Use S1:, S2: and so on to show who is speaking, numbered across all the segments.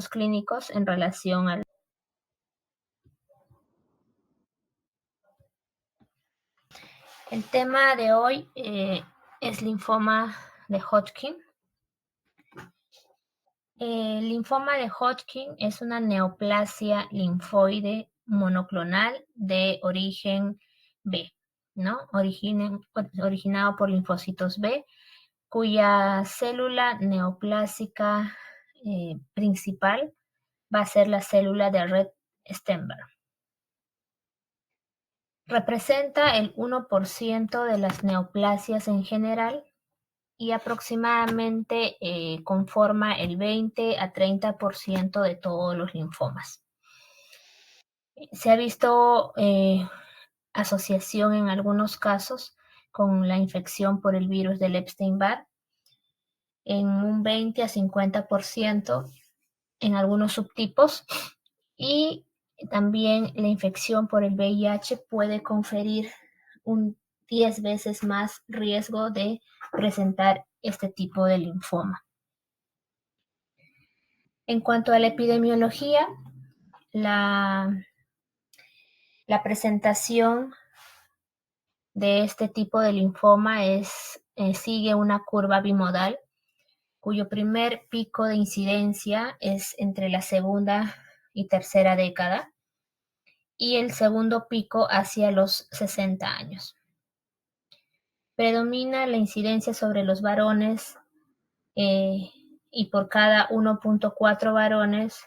S1: clínicos en relación al... El tema de hoy es linfoma de Hodgkin. El linfoma de Hodgkin es una neoplasia linfoide monoclonal de origen B, ¿no? Originado por linfocitos B, cuya célula neoplásica principal va a ser la célula de Rett Steinberg. Representa el 1% de las neoplasias en general y aproximadamente conforma el 20 a 30% de todos los linfomas. Se ha visto asociación en algunos casos con la infección por el virus del Epstein-Barr en un 20 a 50% en algunos subtipos, y también la infección por el VIH puede conferir un 10 veces más riesgo de presentar este tipo de linfoma. En cuanto a la epidemiología, la presentación de este tipo de linfoma sigue una curva bimodal, cuyo primer pico de incidencia es entre la segunda y tercera década, y el segundo pico hacia los 60 años. Predomina la incidencia sobre los varones y por cada 1.4 varones,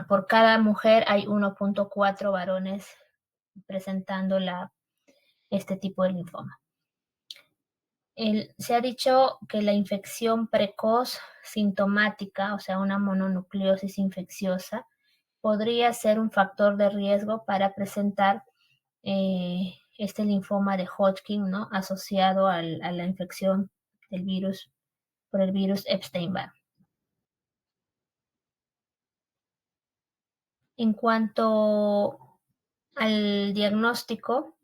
S1: por cada mujer hay 1.4 varones presentando este tipo de linfoma. Se ha dicho que la infección precoz sintomática, o sea, una mononucleosis infecciosa, podría ser un factor de riesgo para presentar este linfoma de Hodgkin, ¿no? Asociado a la infección por el virus Epstein-Barr. En cuanto al diagnóstico,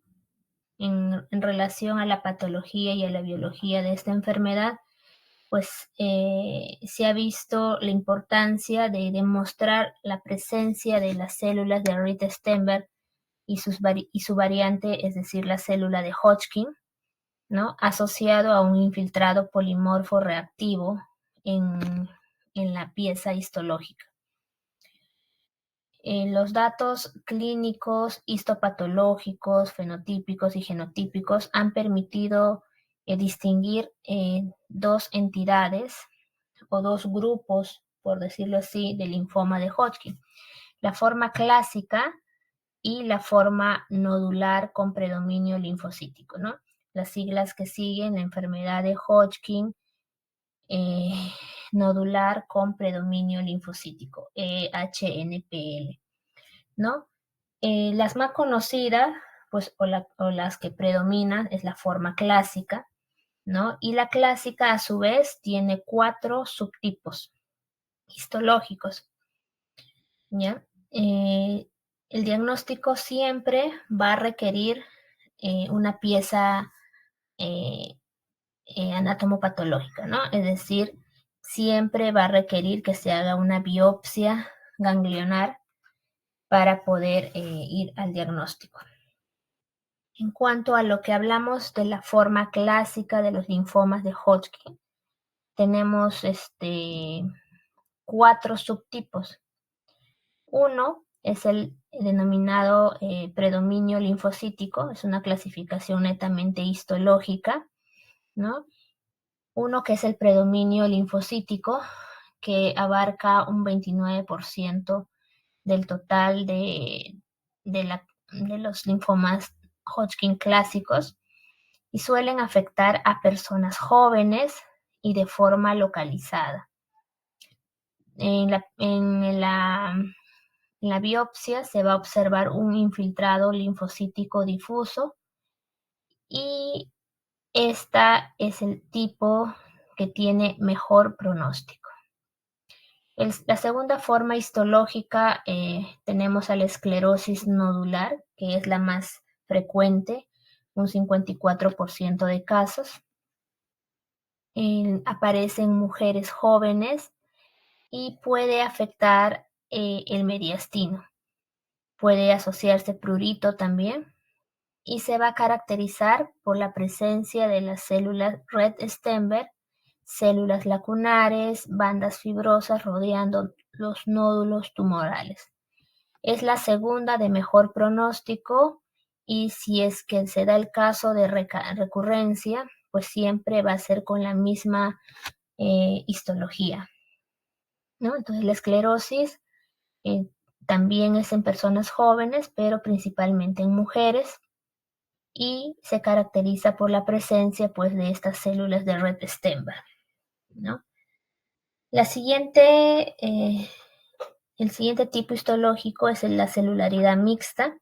S1: en relación a la patología y a la biología de esta enfermedad, pues se ha visto la importancia de demostrar la presencia de las células de Rett Steinberg y su variante, es decir, la célula de Hodgkin, ¿no? Asociado a un infiltrado polimorfo reactivo en la pieza histológica. Los datos clínicos, histopatológicos, fenotípicos y genotípicos han permitido distinguir dos entidades o dos grupos, por decirlo así, de linfoma de Hodgkin. La forma clásica y la forma nodular con predominio linfocítico, ¿no? Las siglas que siguen: la enfermedad de Hodgkin nodular con predominio linfocítico, HNPL, ¿no? Las más conocidas, pues, o las que predominan, es la forma clásica, ¿no? Y la clásica, a su vez, tiene 4 subtipos histológicos, ¿ya? El diagnóstico siempre va a requerir una pieza anatomopatológica, ¿no? Es decir, siempre va a requerir que se haga una biopsia ganglionar para poder ir al diagnóstico. En cuanto a lo que hablamos de la forma clásica de los linfomas de Hodgkin, tenemos 4 subtipos. Uno es el denominado predominio linfocítico, es una clasificación netamente histológica, ¿no? Uno que es el predominio linfocítico, que abarca un 29% del total de los linfomas Hodgkin clásicos, y suelen afectar a personas jóvenes y de forma localizada. En la biopsia se va a observar un infiltrado linfocítico difuso, y esta es el tipo que tiene mejor pronóstico. La segunda forma histológica, tenemos a la esclerosis nodular, que es la más frecuente, un 54% de casos. Aparece en mujeres jóvenes y puede afectar el mediastino. Puede asociarse prurito también y se va a caracterizar por la presencia de las células Rett-Steinberg, células lacunares, bandas fibrosas rodeando los nódulos tumorales. Es la segunda de mejor pronóstico y si es que se da el caso de recurrencia, pues siempre va a ser con la misma histología, ¿no? Entonces la esclerosis eh, también es en personas jóvenes, pero principalmente en mujeres y se caracteriza por la presencia pues, de estas células de Rett-Steinberg, ¿no? El siguiente tipo histológico es la celularidad mixta,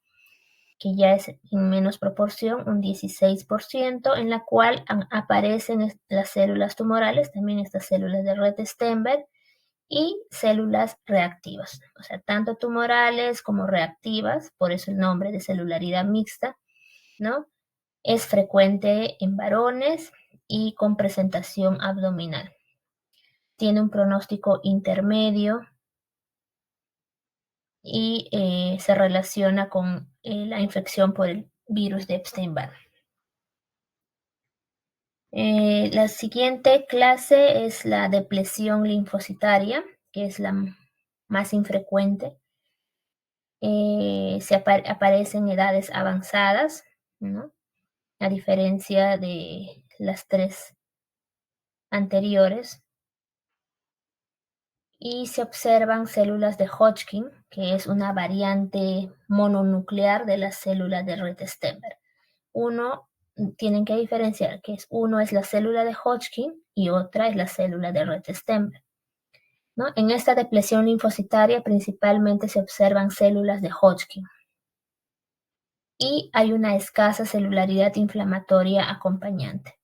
S1: que ya es en menos proporción, un 16%, en la cual aparecen las células tumorales, también estas células de Rett-Steinberg, y células reactivas, o sea, tanto tumorales como reactivas, por eso el nombre de celularidad mixta, ¿no? Es frecuente en varones y con presentación abdominal. Tiene un pronóstico intermedio y se relaciona con la infección por el virus de Epstein-Barr. La siguiente clase es la depresión linfocitaria, que es la más infrecuente. Aparece en edades avanzadas, ¿no? A diferencia de las tres anteriores. Y se observan células de Hodgkin, que es una variante mononuclear de las células de Rett-Steinberg. Tienen que diferenciar que uno es la célula de Hodgkin y otra es la célula de Rett-Steinberg, ¿no? En esta depresión linfocitaria principalmente se observan células de Hodgkin y hay una escasa celularidad inflamatoria acompañante.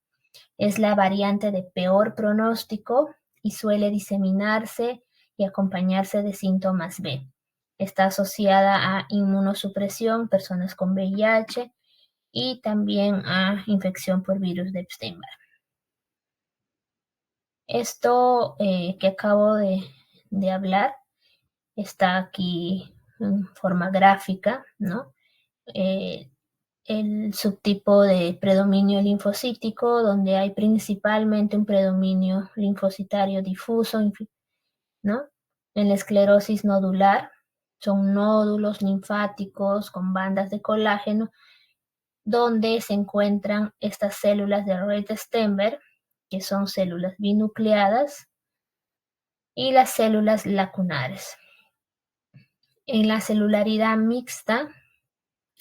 S1: Es la variante de peor pronóstico y suele diseminarse y acompañarse de síntomas B. Está asociada a inmunosupresión, personas con VIH y también a infección por virus de Epstein-Barr. Esto que acabo de hablar está aquí en forma gráfica, ¿no? El subtipo de predominio linfocítico, donde hay principalmente un predominio linfocitario difuso, ¿no? En la esclerosis nodular son nódulos linfáticos con bandas de colágeno, donde se encuentran estas células de Rett-Steinberg, que son células binucleadas, y las células lacunares. En la celularidad mixta,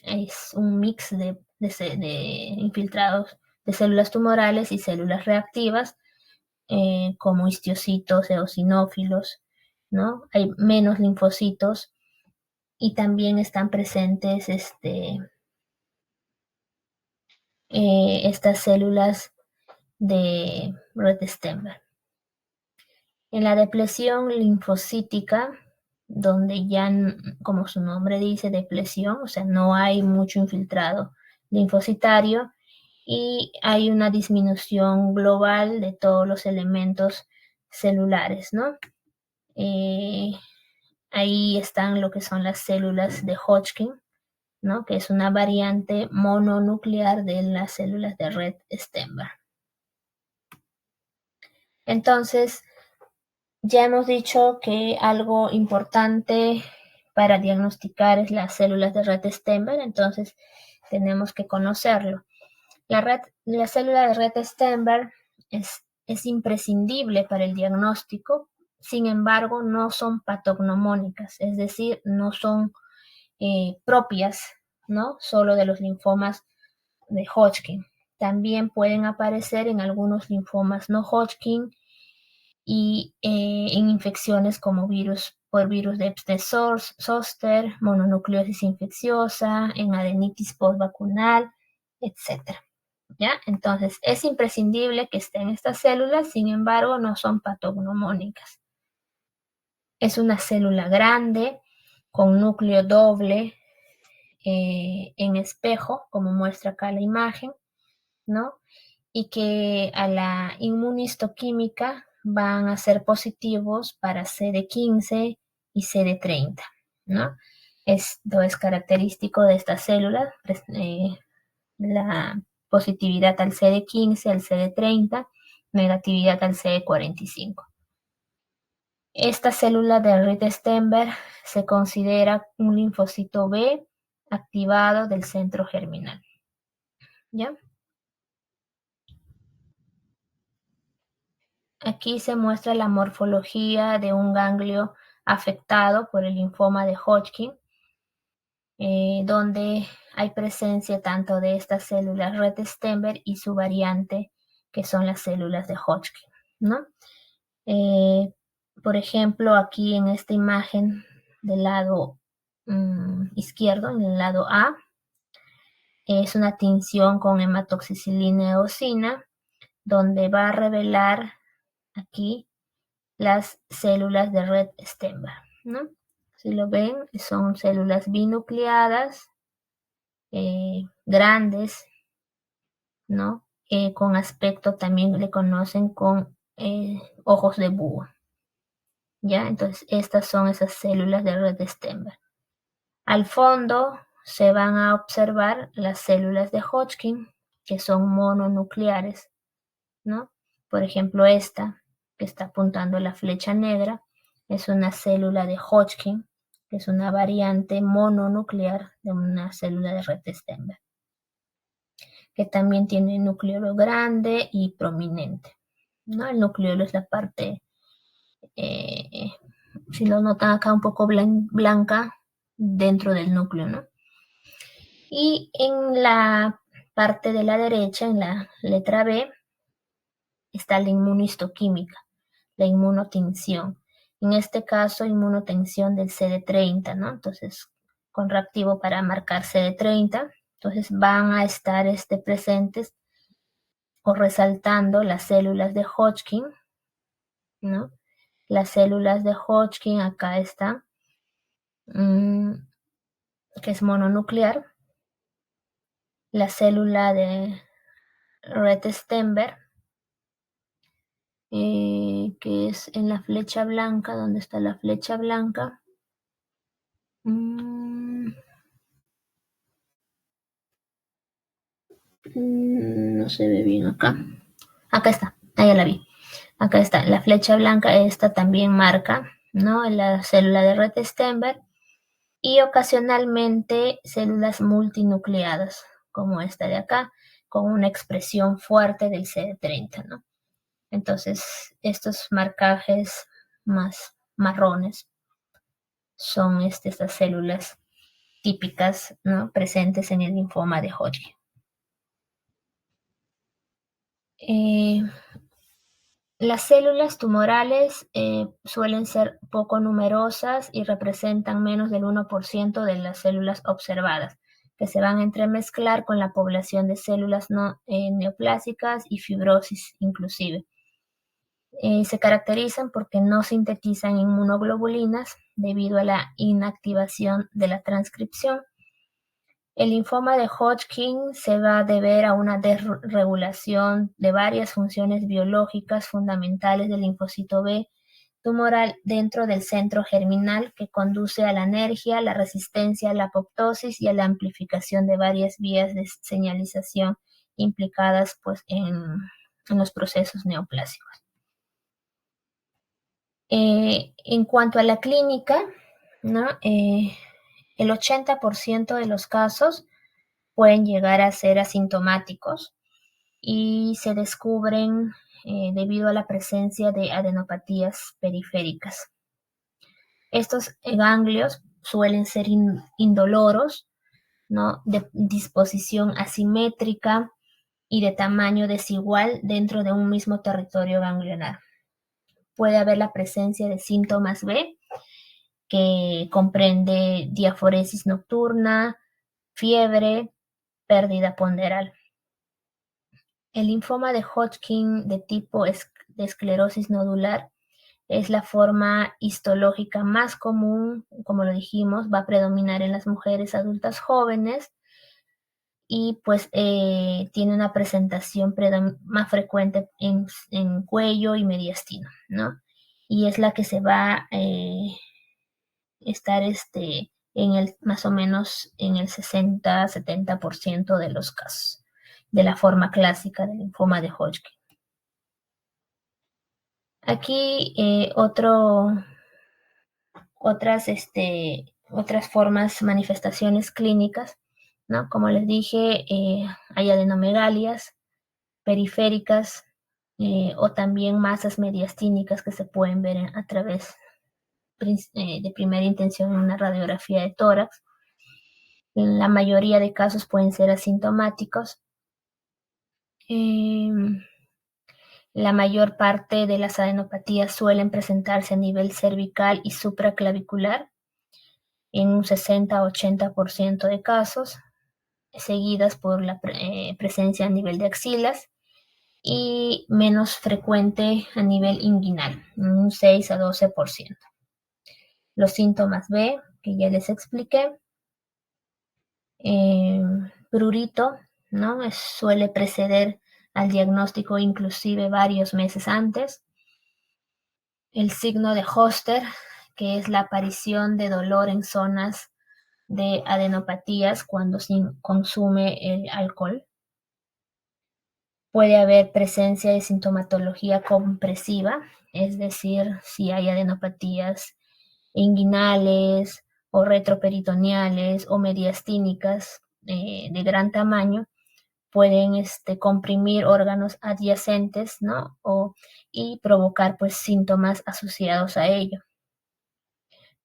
S1: es un mix de infiltrados de células tumorales y células reactivas, como histiocitos, eosinófilos, ¿no? Hay menos linfocitos y también están presentes estas células de Rett-Steinberg. En la depresión linfocítica, donde ya, como su nombre dice, depresión, o sea, no hay mucho infiltrado linfocitario y hay una disminución global de todos los elementos celulares, ¿no? Ahí están lo que son las células de Hodgkin, ¿no? Que es una variante mononuclear de las células de Rett-Steinberg. Entonces, ya hemos dicho que algo importante para diagnosticar es las células de Rett-Steinberg, entonces tenemos que conocerlo. La célula de Rett-Steinberg es imprescindible para el diagnóstico, sin embargo, no son patognomónicas, es decir, no son propias, ¿no? Solo de los linfomas de Hodgkin. También pueden aparecer en algunos linfomas no Hodgkin y en infecciones como por virus de Epstein-Zoster, mononucleosis infecciosa, en adenitis postvacunal, etc. ¿Ya? Entonces, es imprescindible que estén estas células, sin embargo, no son patognomónicas. Es una célula grande, con núcleo doble, en espejo, como muestra acá la imagen, ¿no? Y que a la inmunistoquímica van a ser positivos para CD15 y CD30, ¿no? Esto es característico de estas células, la positividad al CD15, al CD30, negatividad al CD45. Esta célula de Rith-Steinberg se considera un linfocito B activado del centro germinal. ¿Ya? Aquí se muestra la morfología de un ganglio afectado por el linfoma de Hodgkin, donde hay presencia tanto de estas células Rett-Steinberg y su variante, que son las células de Hodgkin, ¿no? Por ejemplo, aquí en esta imagen del lado izquierdo, en el lado A, es una tinción con hematoxicilina y eosina, donde va a revelar aquí las células de Rett-Steinberg, ¿no? Si lo ven, son células binucleadas, grandes, ¿no? Con aspecto también le conocen con ojos de búho, ¿ya? Entonces, estas son esas células de Rett-Steinberg. Al fondo se van a observar las células de Hodgkin, que son mononucleares, ¿no? Por ejemplo, esta, que está apuntando la flecha negra, es una célula de Hodgkin, que es una variante mononuclear de una célula de Rett-Steinberg, que también tiene núcleo grande y prominente, ¿no? El núcleo es la parte, si lo notan acá, un poco blanca dentro del núcleo, ¿no? Y en la parte de la derecha, en la letra B, está la inmunistoquímica, la inmunotensión. En este caso, inmunotensión del CD30, ¿no? Entonces, con reactivo para marcar CD30, entonces van a estar presentes o resaltando las células de Hodgkin, ¿no? Las células de Hodgkin, acá está, que es mononuclear. La célula de Rett-Steinberg, que es en la flecha blanca, ¿dónde está la flecha blanca? No se ve bien acá. Acá está, ahí ya la vi. Acá está, la flecha blanca, esta también marca, ¿no? La célula de Rett-Steinberg y ocasionalmente células multinucleadas, como esta de acá, con una expresión fuerte del CD30, ¿no? Entonces, estos marcajes más marrones son estas células típicas, ¿no? Presentes en el linfoma de Hodgkin. Las células tumorales suelen ser poco numerosas y representan menos del 1% de las células observadas, que se van a entremezclar con la población de células neoplásicas y fibrosis inclusive. Se caracterizan porque no sintetizan inmunoglobulinas debido a la inactivación de la transcripción. El linfoma de Hodgkin se va a deber a una desregulación de varias funciones biológicas fundamentales del linfocito B tumoral dentro del centro germinal, que conduce a la anergia, la resistencia a la apoptosis y a la amplificación de varias vías de señalización implicadas pues, en los procesos neoplásicos. En cuanto a la clínica, ¿no? El 80% de los casos pueden llegar a ser asintomáticos y se descubren debido a la presencia de adenopatías periféricas. Estos ganglios suelen ser indoloros, ¿no? De disposición asimétrica y de tamaño desigual dentro de un mismo territorio ganglionar. Puede haber la presencia de síntomas B, que comprende diaforesis nocturna, fiebre, pérdida ponderal. El linfoma de Hodgkin de tipo de esclerosis nodular es la forma histológica más común, como lo dijimos, va a predominar en las mujeres adultas jóvenes, y pues tiene una presentación más frecuente en cuello y mediastino, ¿no? Y es la que se va a estar en el más o menos en el 60-70% de los casos de la forma clásica del linfoma de Hodgkin. Aquí otras formas, manifestaciones clínicas, ¿no? Como les dije, hay adenomegalias periféricas o también masas mediastínicas que se pueden ver a través de primera intención en una radiografía de tórax. En la mayoría de casos pueden ser asintomáticos. La mayor parte de las adenopatías suelen presentarse a nivel cervical y supraclavicular en un 60-80% de casos, seguidas por la presencia a nivel de axilas y menos frecuente a nivel inguinal, un 6-12%. Los síntomas B, que ya les expliqué. Prurito, ¿no? Suele preceder al diagnóstico inclusive varios meses antes. El signo de Hoster, que es la aparición de dolor en zonas de adenopatías cuando se consume el alcohol. Puede haber presencia de sintomatología compresiva, es decir, si hay adenopatías inguinales o retroperitoneales o mediastínicas de gran tamaño, pueden comprimir órganos adyacentes, ¿no? Y provocar pues síntomas asociados a ello.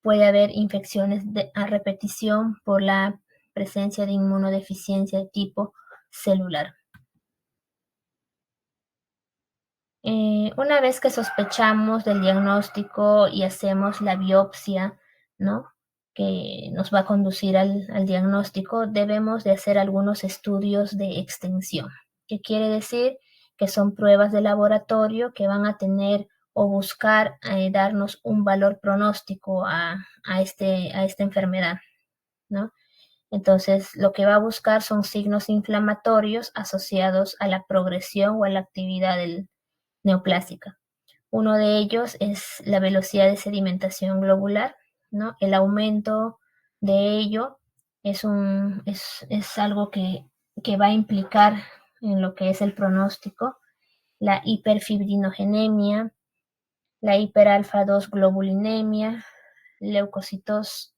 S1: Puede haber infecciones a repetición por la presencia de inmunodeficiencia de tipo celular. Una vez que sospechamos del diagnóstico y hacemos la biopsia, ¿no? Que nos va a conducir al diagnóstico, debemos de hacer algunos estudios de extensión, que quiere decir que son pruebas de laboratorio que van a tener o buscar darnos un valor pronóstico a esta enfermedad, ¿no? Entonces, lo que va a buscar son signos inflamatorios asociados a la progresión o a la actividad neoplásica. Uno de ellos es la velocidad de sedimentación globular, ¿no? El aumento de ello es algo que va a implicar en lo que es el pronóstico, la hiperfibrinogenemia, la hiperalfa-2 globulinemia, leucocitosis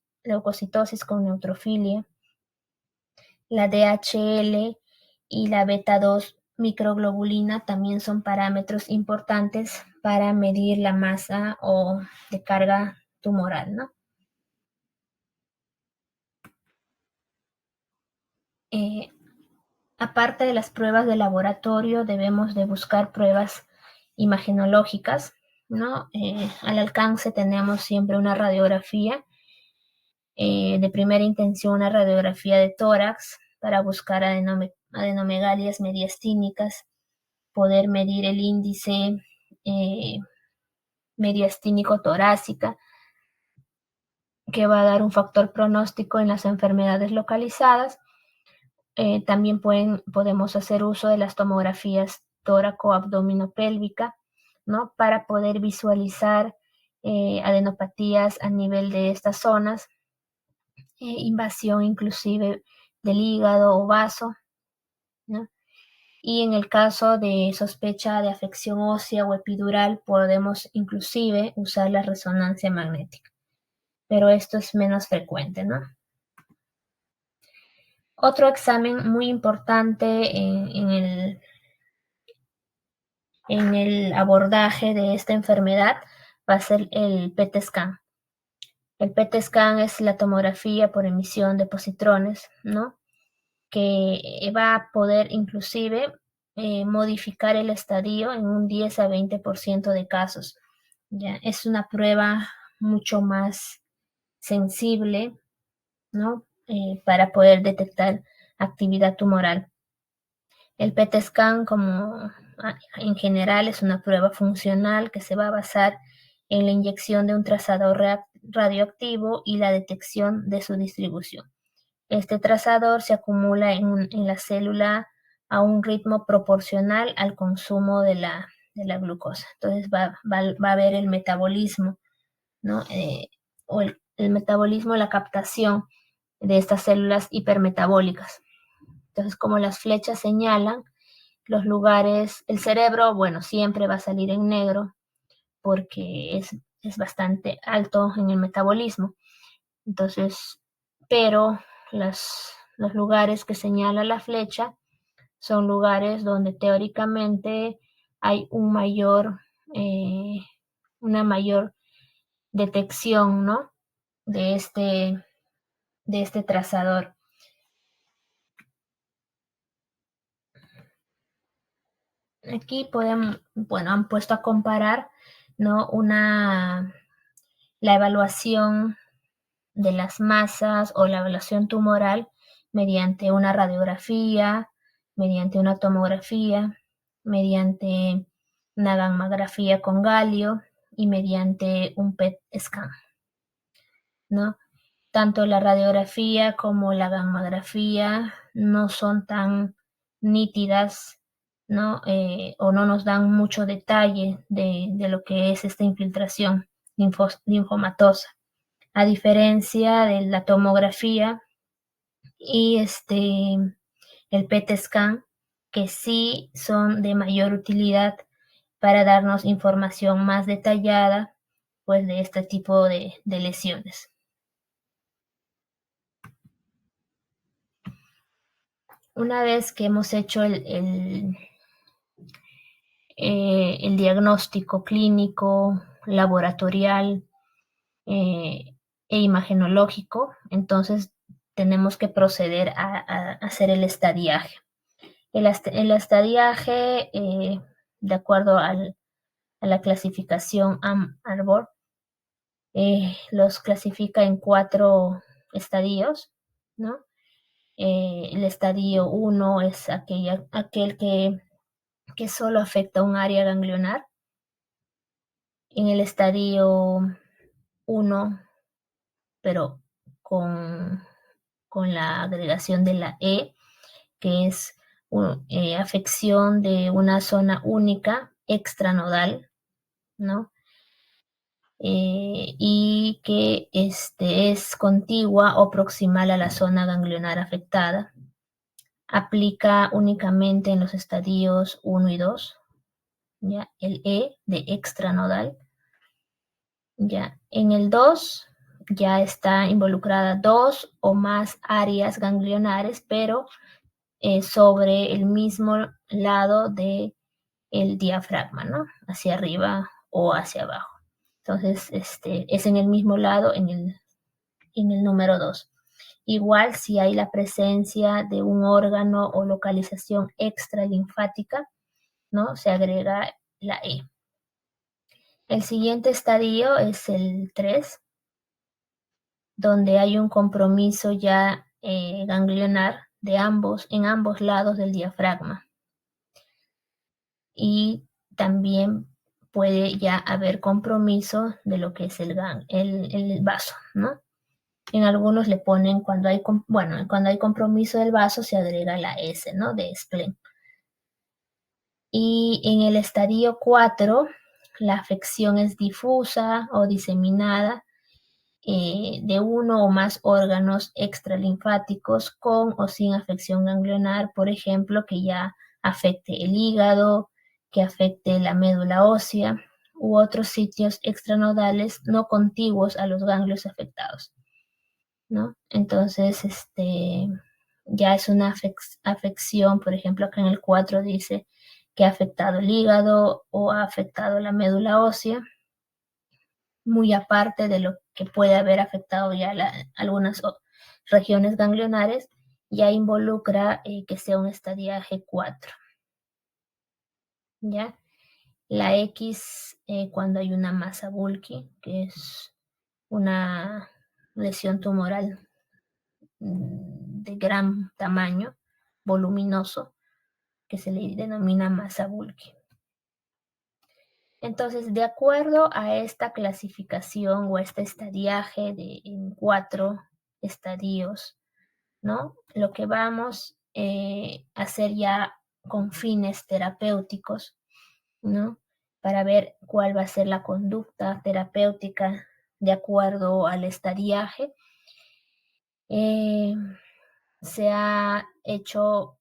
S1: con neutrofilia, la DHL y la beta-2 microglobulina también son parámetros importantes para medir la masa o de carga tumoral, ¿no? Aparte de las pruebas de laboratorio, debemos de buscar pruebas imagenológicas, ¿no? Al alcance tenemos siempre una radiografía de primera intención, una radiografía de tórax para buscar adenomegalias mediastínicas, poder medir el índice mediastínico torácica, que va a dar un factor pronóstico en las enfermedades localizadas. También podemos hacer uso de las tomografías tóraco-abdominopélvica, ¿no? Para poder visualizar adenopatías a nivel de estas zonas, invasión inclusive del hígado o vaso, ¿no? Y en el caso de sospecha de afección ósea o epidural, podemos inclusive usar la resonancia magnética, pero esto es menos frecuente, ¿no? Otro examen muy importante en el abordaje de esta enfermedad va a ser el PET scan. El PET scan es la tomografía por emisión de positrones, ¿no? Que va a poder inclusive modificar el estadio en un 10-20% de casos. ¿Ya? Es una prueba mucho más sensible, ¿no? Para poder detectar actividad tumoral. El PET scan, como en general, es una prueba funcional que se va a basar en la inyección de un trazador radioactivo y la detección de su distribución. Este trazador se acumula en la célula a un ritmo proporcional al consumo de la glucosa. Entonces va a haber el metabolismo, ¿no? O el metabolismo, la captación de estas células hipermetabólicas. Entonces, como las flechas señalan, los lugares, el cerebro, bueno, siempre va a salir en negro porque es bastante alto en el metabolismo. Entonces, pero los lugares que señala la flecha son lugares donde teóricamente hay una mayor detección, ¿no? De este trazador. Aquí han puesto a comparar, ¿no? La evaluación de las masas o la evaluación tumoral mediante una radiografía, mediante una tomografía, mediante una gammagrafía con galio y mediante un PET scan, ¿no? Tanto la radiografía como la gammagrafía no son tan nítidas, ¿no? O no nos dan mucho detalle de lo que es esta infiltración linfomatosa, a diferencia de la tomografía y el PET scan, que sí son de mayor utilidad para darnos información más detallada, pues, de este tipo de lesiones. Una vez que hemos hecho el diagnóstico clínico, laboratorial e imagenológico, entonces tenemos que proceder a hacer el estadiaje. El estadiaje, de acuerdo a la clasificación Arbor, los clasifica en 4 estadios, ¿no? El estadio 1 es aquel que solo afecta un área ganglionar. En el estadio 1, pero con la agregación de la E, que es afección de una zona única extranodal, ¿no? Y que es contigua o proximal a la zona ganglionar afectada. Aplica únicamente en los estadios 1 y 2, ¿ya? El E de extranodal. Ya, en el 2 ya está involucrada 2 o más áreas ganglionares, pero sobre el mismo lado de el diafragma, ¿no? Hacia arriba o hacia abajo. Entonces, es en el mismo lado en el número 2. Igual si hay la presencia de un órgano o localización extralinfática, ¿no? Se agrega la E. El siguiente estadio es el 3, donde hay un compromiso ya ganglionar en ambos lados del diafragma. Y también puede ya haber compromiso de lo que es el vaso, ¿no? En algunos le ponen, cuando hay compromiso del vaso, se agrega la S, ¿no? De spleen. Y en el estadio 4, la afección es difusa o diseminada de uno o más órganos extralinfáticos con o sin afección ganglionar, por ejemplo, que ya afecte el hígado, que afecte la médula ósea u otros sitios extranodales no contiguos a los ganglios afectados, ¿no? Entonces, ya es una afección, por ejemplo, acá en el 4 dice que ha afectado el hígado o ha afectado la médula ósea, muy aparte de lo que puede haber afectado ya algunas regiones ganglionares, ya involucra que sea un estadiaje 4. ¿Ya? La X, cuando hay una masa bulky, que es una lesión tumoral de gran tamaño, voluminoso, que se le denomina masa bulky. Entonces, de acuerdo a esta clasificación o este estadiaje en 4 estadios ¿no? Lo que vamos a hacer ya con fines terapéuticos, ¿no? Para ver cuál va a ser la conducta terapéutica de acuerdo al estadiaje. Se ha hecho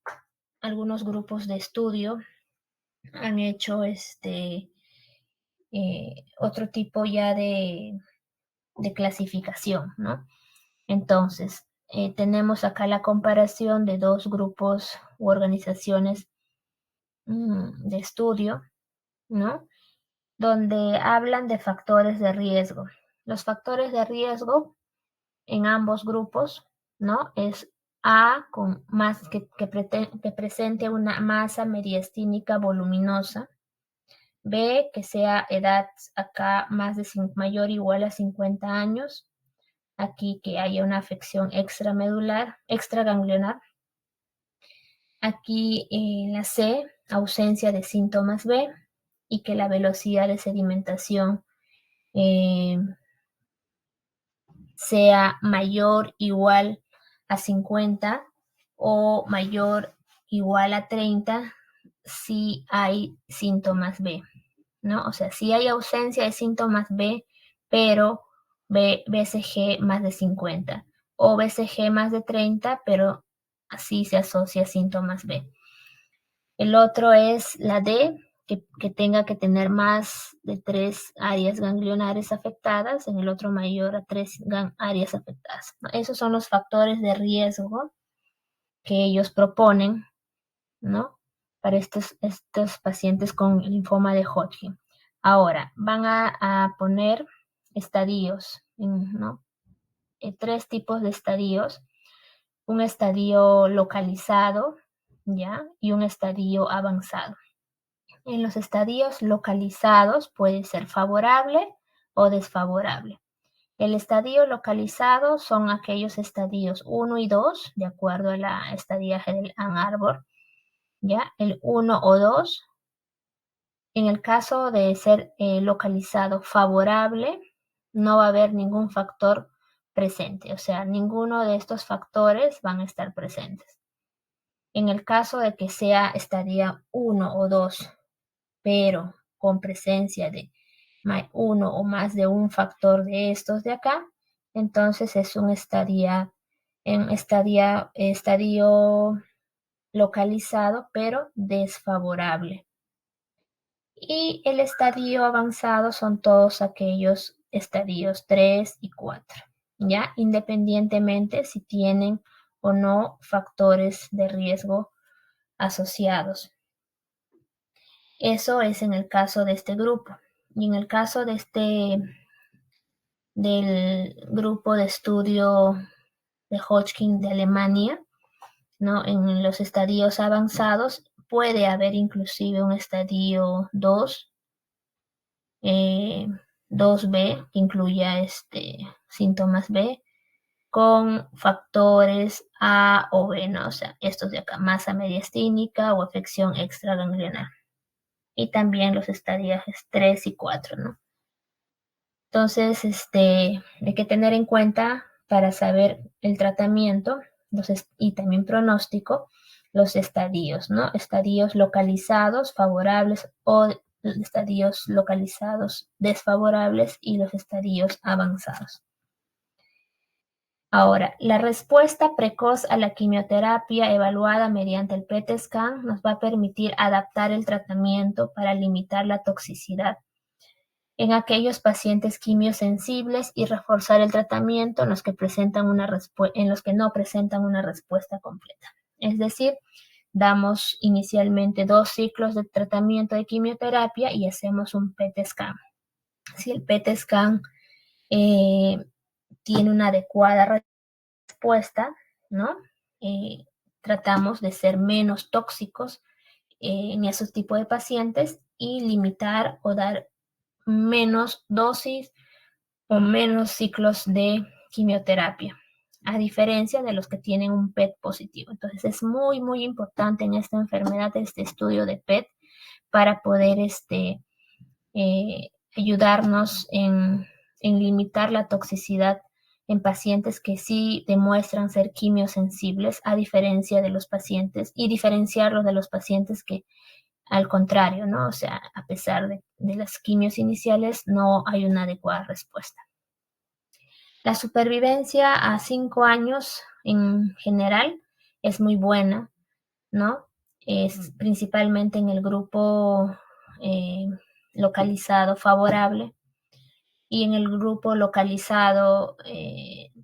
S1: algunos grupos de estudio, han hecho otro tipo ya de clasificación, ¿no? Entonces, tenemos acá la comparación de dos grupos u organizaciones de estudio, ¿no? Donde hablan de factores de riesgo. Los factores de riesgo en ambos grupos, ¿no? Es A con más que presente una masa mediastínica voluminosa, B que sea edad acá más de mayor o igual a 50 años, aquí que haya una afección extramedular, extraganglionar, aquí en la C, ausencia de síntomas B, y que la velocidad de sedimentación sea mayor igual a 50 o mayor igual a 30 si hay síntomas B, ¿no? O sea, si hay ausencia de síntomas B, pero BCG más de 50 o BCG más de 30, pero así se asocia a síntomas B. El otro es la D, que tenga que tener más de 3 áreas ganglionares afectadas, en el otro mayor a 3 áreas afectadas. Esos son los factores de riesgo que ellos proponen, ¿no? Para estos pacientes con linfoma de Hodgkin. Ahora, van a poner estadios, ¿no? 3 tipos de estadios. Un estadio localizado, ¿ya? Y un estadio avanzado. En los estadios localizados puede ser favorable o desfavorable. El estadio localizado son aquellos estadios 1 y 2, de acuerdo a la estadiaje del Ann Arbor, ¿ya? El 1 o 2, en el caso de ser localizado favorable, no va a haber ningún factor presente, o sea, ninguno de estos factores van a estar presentes. En el caso de que sea estadio 1 o 2, pero con presencia de uno o más de un factor de estos de acá, entonces es un estadio localizado, pero desfavorable. Y el estadio avanzado son todos aquellos estadios 3 y 4, ¿ya? Independientemente si tienen o no factores de riesgo asociados. Eso es en el caso de este grupo. Y en el caso de del grupo de estudio de Hodgkin de Alemania, ¿no? En los estadios avanzados puede haber inclusive un estadio 2, 2B, que incluya síntomas B, con factores A o B, ¿no? O sea, estos de acá, masa mediastínica o afección extraganglionar. Y también los estadiajes 3 y 4, ¿no? Entonces, hay que tener en cuenta para saber el tratamiento y también pronóstico, los estadios, ¿no? Estadios localizados favorables o estadios localizados desfavorables y los estadios avanzados. Ahora, la respuesta precoz a la quimioterapia evaluada mediante el PET scan nos va a permitir adaptar el tratamiento para limitar la toxicidad en aquellos pacientes quimiosensibles y reforzar el tratamiento en los que no presentan una respuesta completa. Es decir, damos inicialmente 2 ciclos de tratamiento de quimioterapia y hacemos un PET scan. Si el PET scan tiene una adecuada respuesta, ¿no? Tratamos de ser menos tóxicos en esos tipos de pacientes y limitar o dar menos dosis o menos ciclos de quimioterapia, a diferencia de los que tienen un PET positivo. Entonces es muy, muy importante en esta enfermedad este estudio de PET para poder ayudarnos en limitar la toxicidad en pacientes que sí demuestran ser quimiosensibles, a diferencia de los pacientes, y diferenciarlos de los pacientes que al contrario, ¿no? O sea, a pesar de las quimios iniciales, no hay una adecuada respuesta. La supervivencia a 5 años en general es muy buena, ¿no? Es principalmente en el grupo localizado favorable, y en el grupo localizado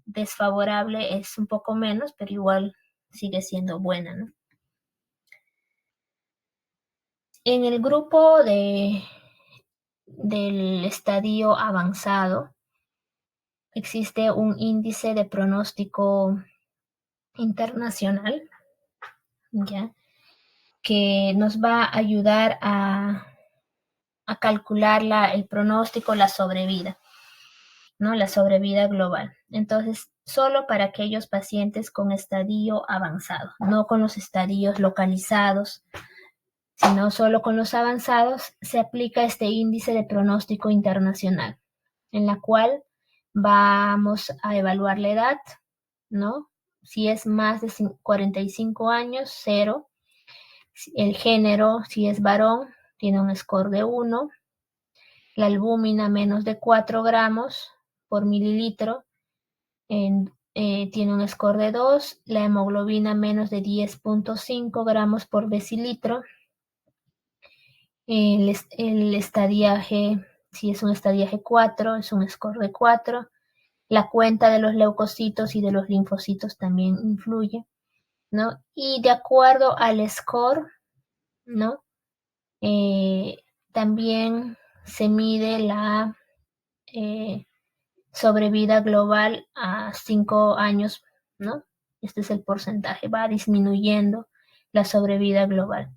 S1: desfavorable es un poco menos, pero igual sigue siendo buena, ¿no? En el grupo del estadio avanzado existe un índice de pronóstico internacional, ¿ya? Que nos va a ayudar a calcular el pronóstico, la sobrevida, ¿no? La sobrevida global. Entonces, solo para aquellos pacientes con estadio avanzado, no con los estadios localizados, sino solo con los avanzados, se aplica este índice de pronóstico internacional, en la cual vamos a evaluar la edad, ¿no? Si es más de 45 años, 0. El género, si es varón, tiene un score de 1. La albúmina menos de 4 gramos por mililitro, tiene un score de 2. La hemoglobina menos de 10.5 gramos por decilitro. El estadiaje, si es un estadiaje 4, es un score de 4. La cuenta de los leucocitos y de los linfocitos también influye, ¿no? Y de acuerdo al score, ¿no? También se mide la sobrevida global a 5 años, ¿no? Este es el porcentaje, va disminuyendo la sobrevida global.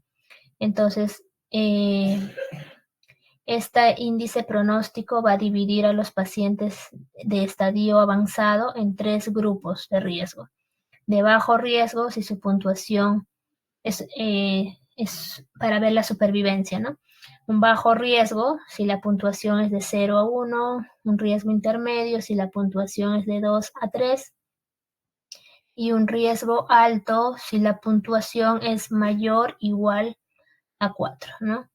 S1: Entonces, este índice pronóstico va a dividir a los pacientes de estadio avanzado en 3 grupos de riesgo. De bajo riesgo, si su puntuación es para ver la supervivencia, ¿no? Un bajo riesgo, si la puntuación es de 0 a 1, un riesgo intermedio, si la puntuación es de 2 a 3, y un riesgo alto, si la puntuación es mayor o igual a 4, ¿no?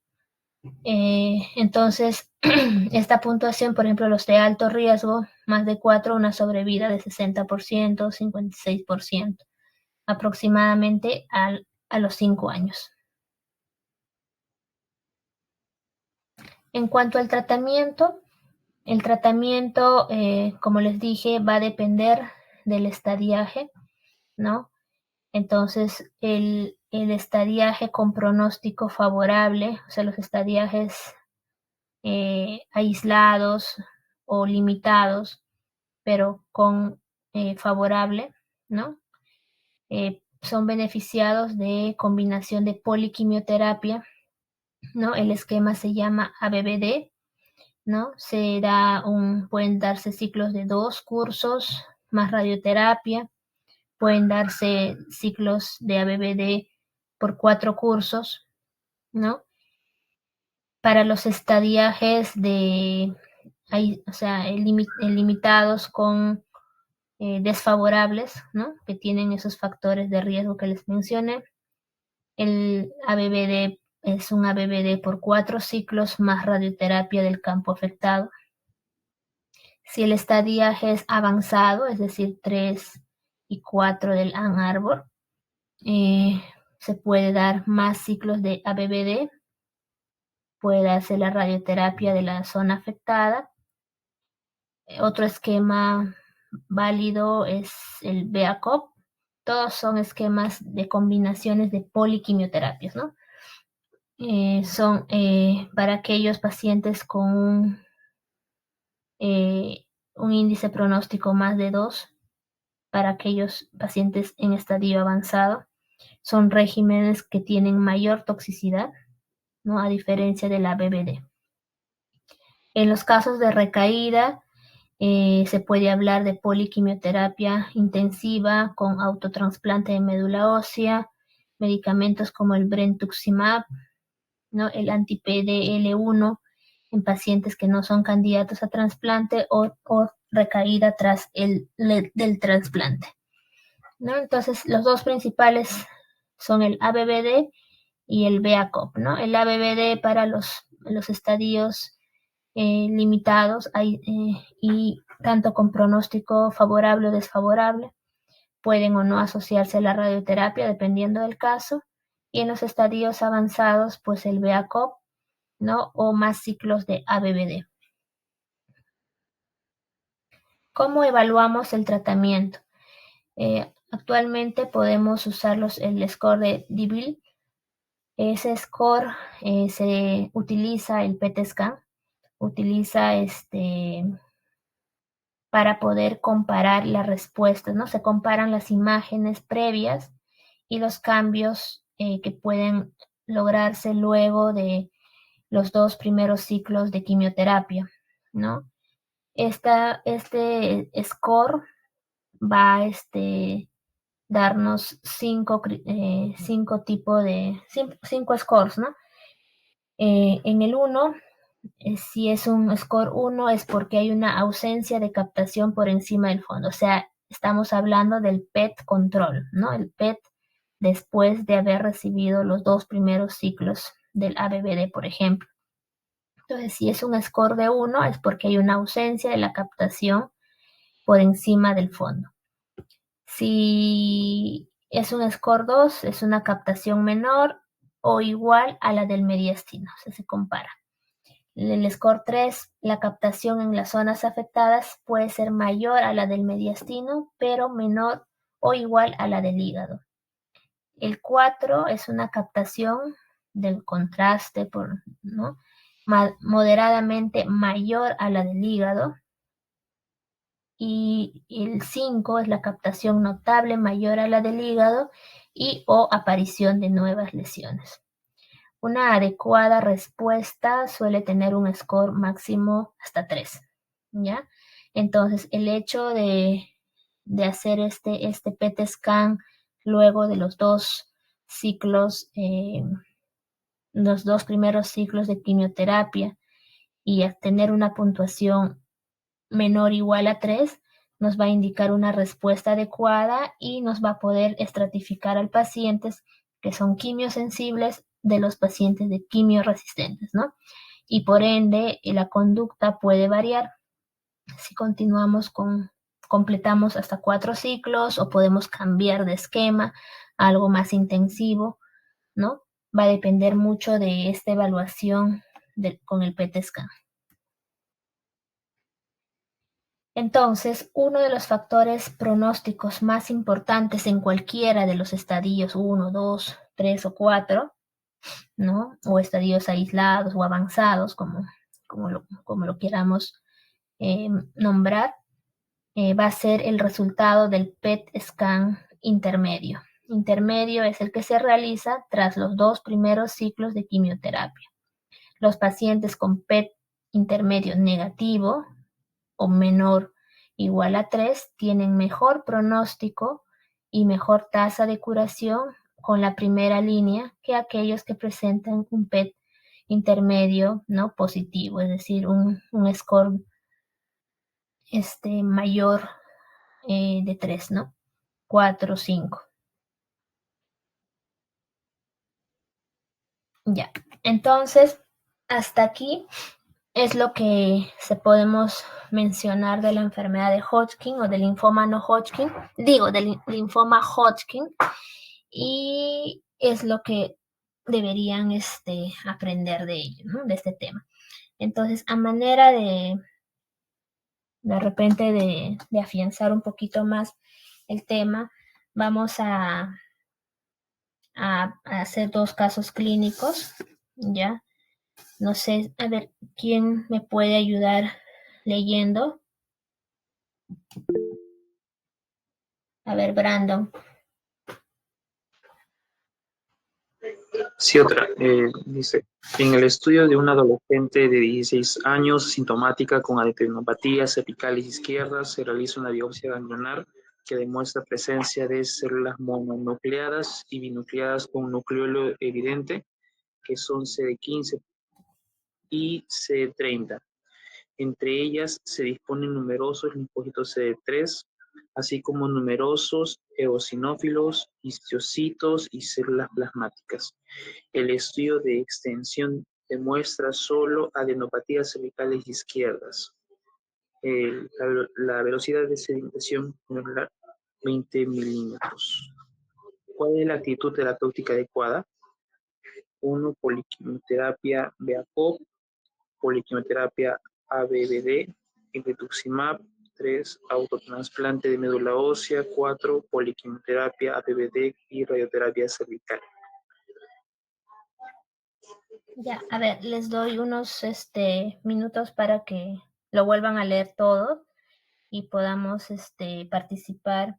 S1: Entonces, esta puntuación, por ejemplo, los de alto riesgo, más de 4, una sobrevida de 60%, 56%, aproximadamente a los 5 años. En cuanto al tratamiento, el tratamiento, como les dije, va a depender del estadiaje, ¿no? Entonces, el estadiaje con pronóstico favorable, o sea, los estadiajes aislados o limitados, pero con favorable, ¿no? Son beneficiados de combinación de poliquimioterapia, ¿no? El esquema se llama ABBD, ¿no? Pueden darse ciclos de 2 cursos más radioterapia, pueden darse ciclos de ABBD por 4 cursos, ¿no? Para los estadiajes limitados con desfavorables, ¿no? Que tienen esos factores de riesgo que les mencioné, el ABBD es un ABBD por 4 ciclos más radioterapia del campo afectado. Si el estadiaje es avanzado, es decir, 3 y 4 del Ann Arbor, se puede dar más ciclos de ABBD, puede darse la radioterapia de la zona afectada. Otro esquema válido es el BACOP. Todos son esquemas de combinaciones de poliquimioterapias, ¿no? Son para aquellos pacientes con un índice pronóstico más de 2, para aquellos pacientes en estadio avanzado. Son regímenes que tienen mayor toxicidad, ¿no? A diferencia de la BBD. En los casos de recaída, se puede hablar de poliquimioterapia intensiva con autotransplante de médula ósea, medicamentos como el brentuximab, ¿no? El anti-PDL1, en pacientes que no son candidatos a trasplante o recaída tras del trasplante, ¿no? Entonces, los dos principales son el ABVD y el BACOP, ¿no? El ABVD para los estadios limitados y tanto con pronóstico favorable o desfavorable, pueden o no asociarse a la radioterapia dependiendo del caso, y en los estadios avanzados, pues el BACOP, ¿no? O más ciclos de ABVD. ¿Cómo evaluamos el tratamiento? Actualmente podemos usar el score de DIBIL. Ese score se utiliza el PET scan, utiliza para poder comparar las respuestas, ¿no? Se comparan las imágenes previas y los cambios que pueden lograrse luego de los dos primeros ciclos de quimioterapia, ¿no? Este score va a darnos cinco scores, ¿no? En el 1, si es un score 1 es porque hay una ausencia de captación por encima del fondo, o sea, estamos hablando del PET control, ¿no? El PET después de haber recibido los dos primeros ciclos del ABVD, por ejemplo. Entonces, si es un score de 1 es porque hay una ausencia de la captación por encima del fondo. Si es un score 2, es una captación menor o igual a la del mediastino, o sea, se compara. El score 3, la captación en las zonas afectadas puede ser mayor a la del mediastino, pero menor o igual a la del hígado. El 4 es una captación del contraste, ¿no? Moderadamente mayor a la del hígado. Y el 5 es la captación notable mayor a la del hígado y o aparición de nuevas lesiones. Una adecuada respuesta suele tener un score máximo hasta 3, ¿ya? Entonces, el hecho de hacer este PET scan luego de los dos ciclos, los dos primeros ciclos de quimioterapia y tener una puntuación menor o igual a 3, nos va a indicar una respuesta adecuada y nos va a poder estratificar al pacientes que son quimiosensibles de los pacientes de quimioresistentes, ¿no? Y por ende, la conducta puede variar si completamos hasta 4 ciclos o podemos cambiar de esquema a algo más intensivo, ¿no? Va a depender mucho de esta evaluación con el PET scan. Entonces, uno de los factores pronósticos más importantes en cualquiera de los estadios 1, 2, 3 o 4, ¿no? O estadios aislados o avanzados, como lo queramos nombrar, va a ser el resultado del PET scan intermedio. Intermedio es el que se realiza tras los dos primeros ciclos de quimioterapia. Los pacientes con PET intermedio negativo o menor igual a 3 tienen mejor pronóstico y mejor tasa de curación con la primera línea que aquellos que presentan un PET intermedio, ¿no? Positivo, es decir, un score mayor de 3, ¿no? 4, 5. Ya, entonces, hasta aquí es lo que se podemos mencionar de la enfermedad de Hodgkin o del linfoma no Hodgkin, del linfoma Hodgkin, y es lo que deberían aprender de ello, ¿no? De este tema. Entonces, a manera de repente de afianzar un poquito más el tema, vamos a hacer dos casos clínicos, ¿ya? No sé, a ver, ¿quién me puede ayudar leyendo? A ver, Brandon.
S2: Sí, otra. Dice, en el estudio de una adolescente de 16 años sintomática con adenopatías apicales izquierdas, se realiza una biopsia ganglionar que demuestra presencia de células mononucleadas y binucleadas con nucleolo evidente, que son CD15 y CD30. Entre ellas se disponen numerosos linfocitos CD3, así como numerosos eosinófilos, histocitos y células plasmáticas. El estudio de extensión demuestra solo adenopatías cervicales izquierdas. La velocidad de sedimentación molecular 20 milímetros. ¿Cuál es la actitud terapéutica adecuada? 1. Poliquimioterapia BAPOP, poliquimioterapia ABVD, rituximab. 3. Autotrasplante de médula ósea. 4. Poliquimioterapia ABVD y radioterapia cervical.
S1: Ya, a ver, les doy unos minutos para que lo vuelvan a leer todo y podamos participar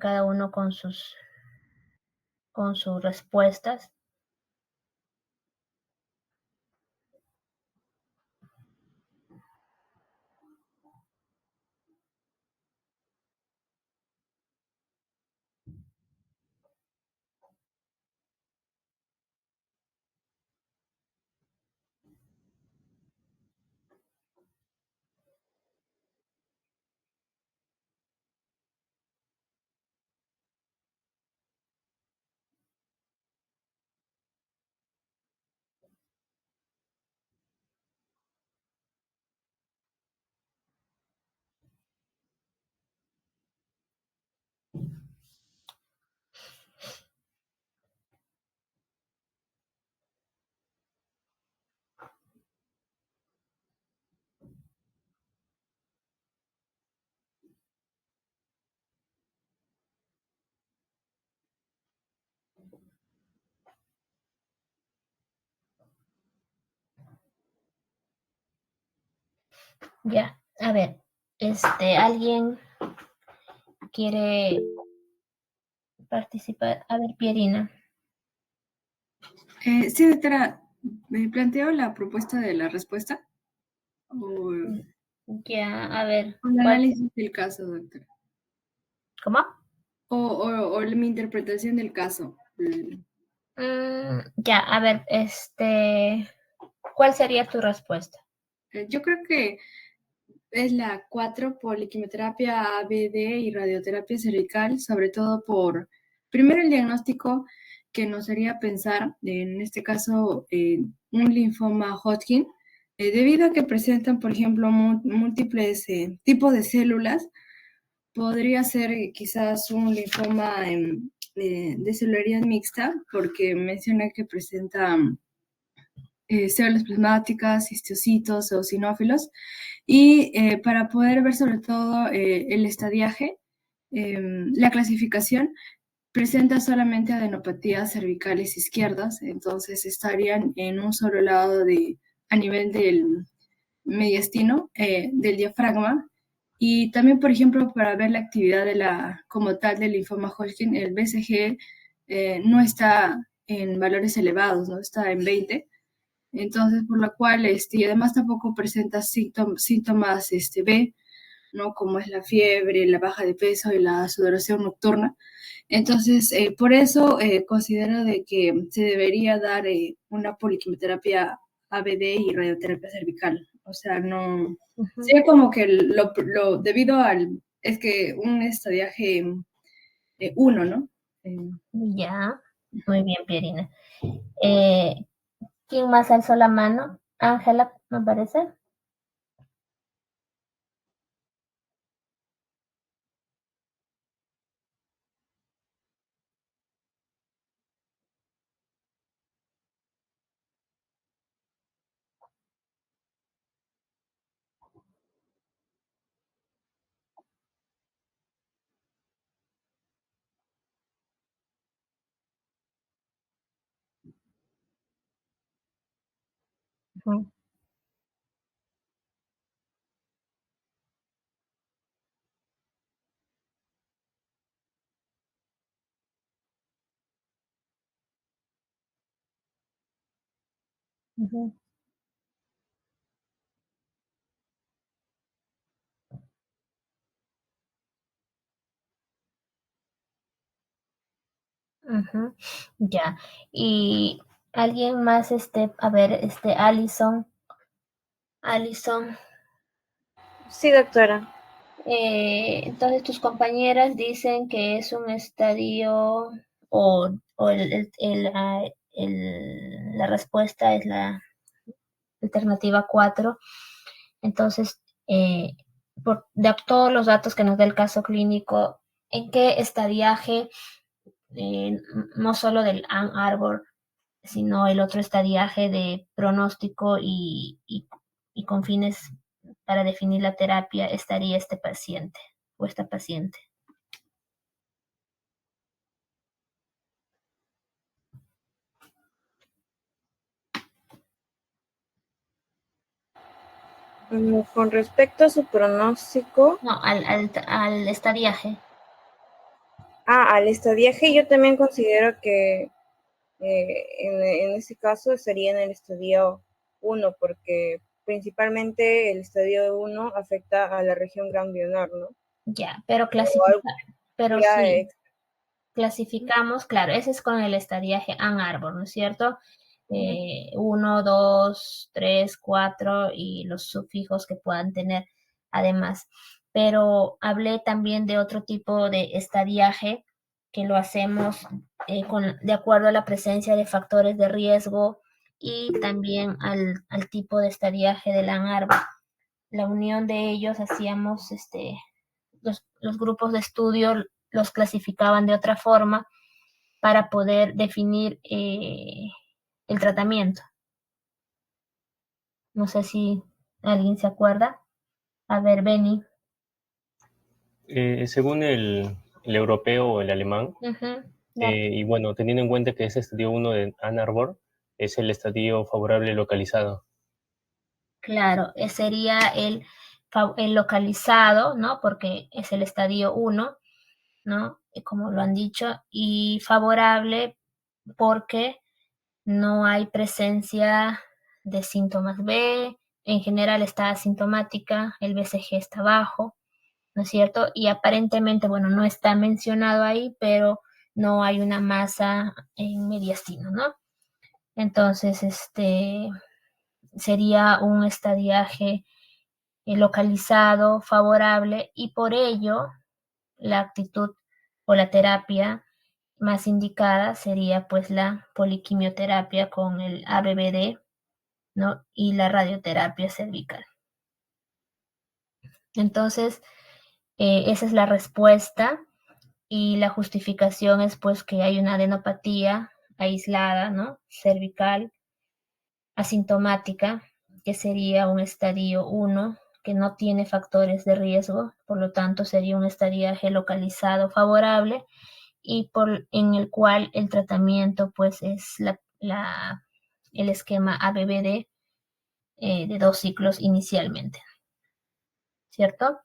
S1: cada uno con sus respuestas. Ya, a ver, ¿alguien quiere participar? A ver, Pierina.
S3: Sí, doctora, ¿me planteo la propuesta de la respuesta? ¿O
S1: Ya, a ver.
S3: el análisis del caso, doctora?
S1: ¿Cómo?
S3: ¿O mi interpretación del caso?
S1: Ya, a ver, ¿cuál sería tu respuesta?
S3: Yo creo que es la 4, poliquimioterapia ABD y radioterapia cervical, sobre todo por, primero, el diagnóstico que nos haría pensar, en este caso, un linfoma Hodgkin, debido a que presentan, por ejemplo, múltiples tipos de células. Podría ser quizás un linfoma de celularidad mixta, porque menciona que presenta células plasmáticas, histocitos, eosinófilos, y para poder ver sobre todo el estadiaje, la clasificación presenta solamente adenopatías cervicales izquierdas, entonces estarían en un solo lado a nivel del mediastino, del diafragma, y también, por ejemplo, para ver la actividad como tal del linfoma Hodgkin, el BCG no está en valores elevados, no está en 20, entonces por lo cual, y además tampoco presenta síntomas B, ¿no? Como es la fiebre, la baja de peso y la sudoración nocturna. Entonces, por eso considero de que se debería dar una poliquimioterapia ABD y radioterapia cervical. O sea, no, sería como que debido es que un estadiaje 1, ¿no?
S1: Ya, muy bien, Pierina. ¿Quién más alzó la mano? Ángela, me parece. Ujú, ujú, ujú. Ya, y ¿Alguien más? A ver, Alison.
S4: Sí, doctora.
S1: Entonces tus compañeras dicen que es un estadio o la respuesta es la alternativa 4. Entonces, de todos los datos que nos da el caso clínico, ¿en qué estadiaje, no solo del Ann Arbor, sino el otro estadiaje de pronóstico y con fines para definir la terapia estaría este paciente o esta paciente?
S4: Con respecto a su pronóstico.
S1: No, al estadiaje.
S4: Al estadiaje, yo también considero que en ese caso sería en el estadio 1, porque principalmente el estadio 1 afecta a la región ganglionar, ¿no?
S1: Ya, pero sí, clasificamos, claro, ese es con el estadiaje Ann Arbor, ¿no es cierto? 1, 2, 3, 4 y los sufijos que puedan tener además. Pero hablé también de otro tipo de estadiaje que lo hacemos de acuerdo a la presencia de factores de riesgo y también al tipo de estadiaje del Ann Arbor. La unión de ellos hacíamos los grupos de estudio los clasificaban de otra forma para poder definir el tratamiento. No sé si alguien se acuerda. A ver, Benny.
S5: Según el europeo o el alemán, y bueno, teniendo en cuenta que ese estadio 1 de Ann Arbor es el estadio favorable localizado.
S1: Claro, sería el localizado, ¿no? Porque es el estadio 1, ¿no? Como lo han dicho, y favorable porque no hay presencia de síntomas B, en general está asintomática, el BCG está bajo, ¿no es cierto? Y aparentemente, bueno, no está mencionado ahí, pero no hay una masa en mediastino, ¿no? Entonces, sería un estadiaje localizado, favorable, y por ello la actitud o la terapia más indicada sería pues la poliquimioterapia con el ABBD, ¿no? Y la radioterapia cervical. Entonces, esa es la respuesta y la justificación es pues que hay una adenopatía aislada, ¿no? Cervical, asintomática, que sería un estadio 1, que no tiene factores de riesgo, por lo tanto sería un estadiaje localizado favorable y en el cual el tratamiento pues es el esquema ABBD de 2 ciclos inicialmente, ¿cierto?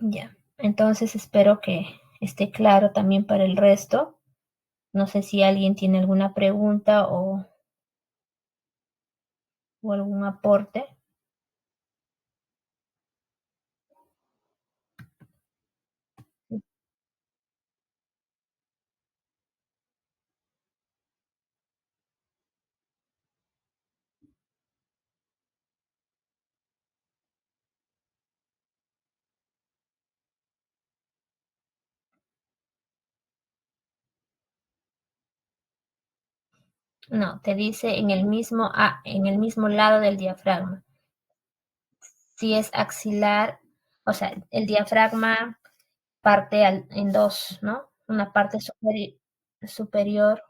S1: Ya, entonces espero que esté claro también para el resto. No sé si alguien tiene alguna pregunta o algún aporte. No, te dice en el mismo lado del diafragma. Si es axilar, o sea, el diafragma parte en dos, ¿no? Una parte superior